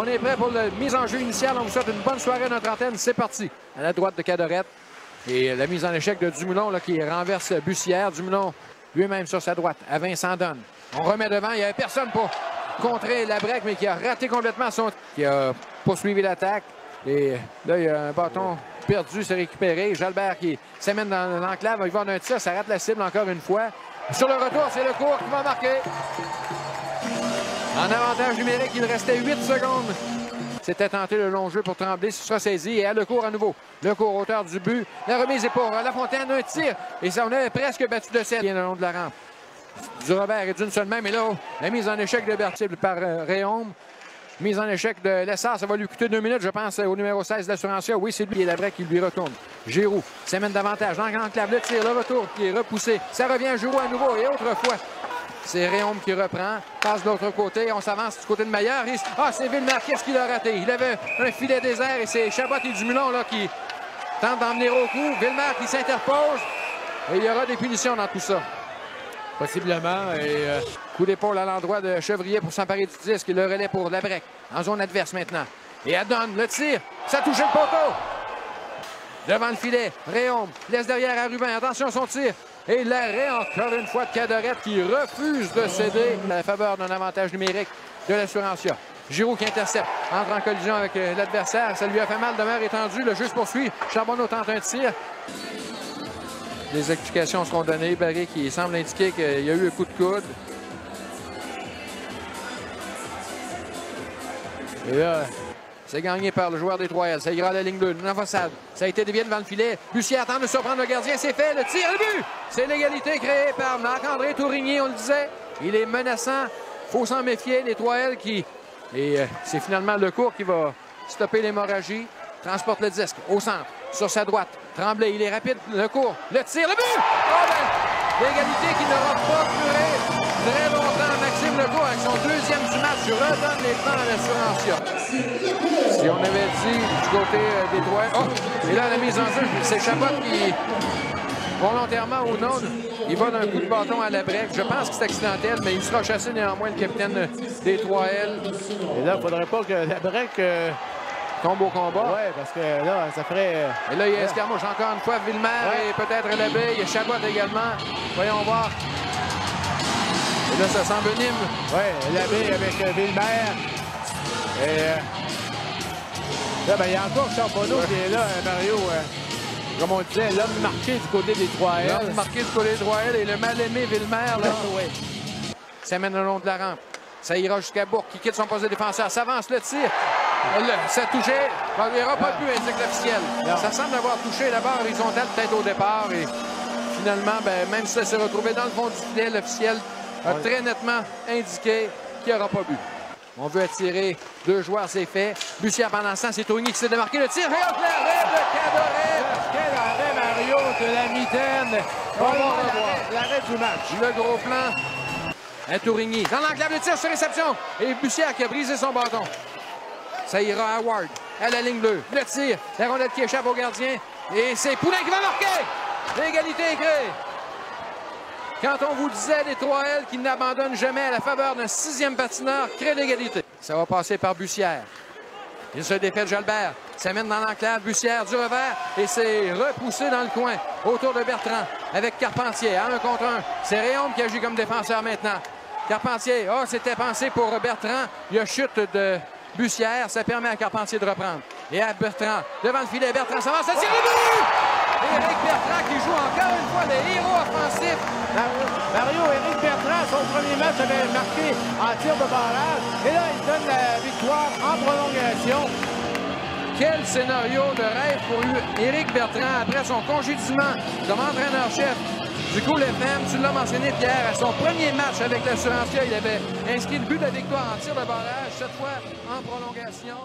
On est prêt pour la mise en jeu initiale. On vous souhaite une bonne soirée à notre antenne. C'est parti. À la droite de Cadorette. Et la mise en échec de Dumoulin là, qui renverse Bussière. Dumoulin lui-même sur sa droite. À Vincent Donne. On remet devant. Il n'y avait personne pour contrer la break, mais qui a raté complètement son... qui a poursuivi l'attaque. Et là, il y a un bâton perdu, c'est récupéré. Jalbert qui s'amène dans l'enclave. Il va d'un tir. Ça rate la cible encore une fois. Sur le retour, c'est Lecourt qui va marquer. En avantage numérique, il restait 8 secondes. C'était tenté le long jeu pour Tremblay. Ce sera saisi et à Lecourt à nouveau. Lecourt, hauteur du but. La remise est pour Lafontaine. Un tir. Et ça, on avait presque battu de 7 bien le long de la rampe. Du Robert et d'une seule main. Mais là, la mise en échec de Berthier par Réaume. Mise en échec de Lessard. Ça va lui coûter 2 minutes, je pense, au numéro 16 de l'Assurancia. Oui, c'est lui et la break qui lui retourne. Giroux s'amène davantage. Dans l'enclave, le tir, le retour qui est repoussé. Ça revient à Giroux à nouveau. Et autrefois, c'est Réaume qui reprend. Passe de l'autre côté. On s'avance du côté de Maillard. Ah, c'est Villemar. Qu'est-ce qu'il a raté? Il avait un filet désert et c'est Chabot et Dumoulin là, qui tentent d'emmener au coup. Villemar qui s'interpose. Et il y aura des punitions dans tout ça. Possiblement. Et coup d'épaule à l'endroit de Chevrier pour s'emparer du disque. Et le relais pour Labrec. En zone adverse maintenant. Et Adonne, le tir. Ça touche le poteau. Devant le filet. Réaume laisse derrière à Rubin. Attention à son tir. Et l'arrêt encore une fois de Cadorette qui refuse de céder à la faveur d'un avantage numérique de l'Assurancia. Giroux qui intercepte. Entre en collision avec l'adversaire. Ça lui a fait mal. Demeure étendue. Le jeu se poursuit. Charbonneau tente un tir. Les explications seront données. Barry qui semble indiquer qu'il y a eu un coup de coude. Et là, c'est gagné par le joueur des 3L. Ça ira à la ligne 2. Navassade. Ça a été dévié devant le filet. Bussière tente de surprendre le gardien. C'est fait. Le tir, le but! C'est l'égalité créée par Marc-André Tourigny, on le disait. Il est menaçant. Il faut s'en méfier. Les 3L qui... Et c'est finalement Lecourt qui va stopper l'hémorragie. Transporte le disque au centre. Sur sa droite. Tremblay, il est rapide. Lecourt. Le tir, le but! Oh ben, l'égalité qui n'aura pas duré très longtemps. Maxime Lecourt, avec son deuxième du match, redonne les plans à l'Assurancia. Si on avait dit du côté des trois... Oh! Et là, la mise en jeu, c'est Chabot qui, volontairement ou non, il va d'un coup de bâton à la break. Je pense que c'est accidentel, mais il sera chassé néanmoins le capitaine des 3L. Et là, il ne faudrait pas que la break... tombe au combat. Oui, parce que là, ça ferait... Et là, il y a escarmouche encore une fois, Villemar et peut-être Labbé. Il y a Chabot également. Voyons voir. Et là, ça s'envenime. Oui, Labbé avec Villemar. Et là, ben, il y a encore Charbonneau qui est là, Mario. Comme on disait, l'homme marqué du côté des 3L. L'homme marqué du côté des 3L et le mal-aimé Villemar, là. Oui. Ça mène le long de la rampe. Ça ira jusqu'à Bourque qui quitte son poste de défenseur. S'avance le tir. Ça touchait. Il n'y aura pas de but, indique l'officiel. Ça semble avoir touché la barre horizontale peut-être au départ. Et finalement, ben, même si ça s'est retrouvé dans le fond du filet, l'officiel a très nettement indiqué qu'il n'y aura pas but. On veut attirer deux joueurs, c'est fait. Bussière pendant ce temps, c'est Tourigny qui s'est démarqué. Le tir, regarde l'arrêt de Cadorette. Quel arrêt, Mario, de la mitaine. On va revoir l'arrêt du match. Le gros plan à Tourigny. Dans l'enclave, le tir sur réception. Et Bussière qui a brisé son bâton. Ça ira à Ward, à la ligne 2. Le tir, la rondette qui échappe au gardien. Et c'est Poulin qui va marquer. L'égalité est créée. Quand on vous disait les 3L qui n'abandonnent jamais à la faveur d'un 6e patineur, crée l'égalité. Ça va passer par Bussière. Il se défait de Jalbert. Ça mène dans l'enclave. Bussière du revers. Et c'est repoussé dans le coin. Autour de Bertrand. Avec Carpentier. À 1 contre 1. C'est Réaume qui agit comme défenseur maintenant. Carpentier. Oh, c'était pensé pour Bertrand. Il y a chute de Bussière. Ça permet à Carpentier de reprendre. Et à Bertrand. Devant le filet. Bertrand s'avance. Ça tire le but! Éric Bertrand qui joue encore une fois le héros offensif. Mario, Éric Bertrand, son premier match avait marqué en tir de barrage. Et là, il donne la victoire en prolongation. Quel scénario de rêve pour Éric Bertrand après son congédiement comme entraîneur-chef du Cool FM. Tu l'as mentionné, Pierre, à son premier match avec l'Assurancia, il avait inscrit le but de la victoire en tir de barrage, cette fois en prolongation.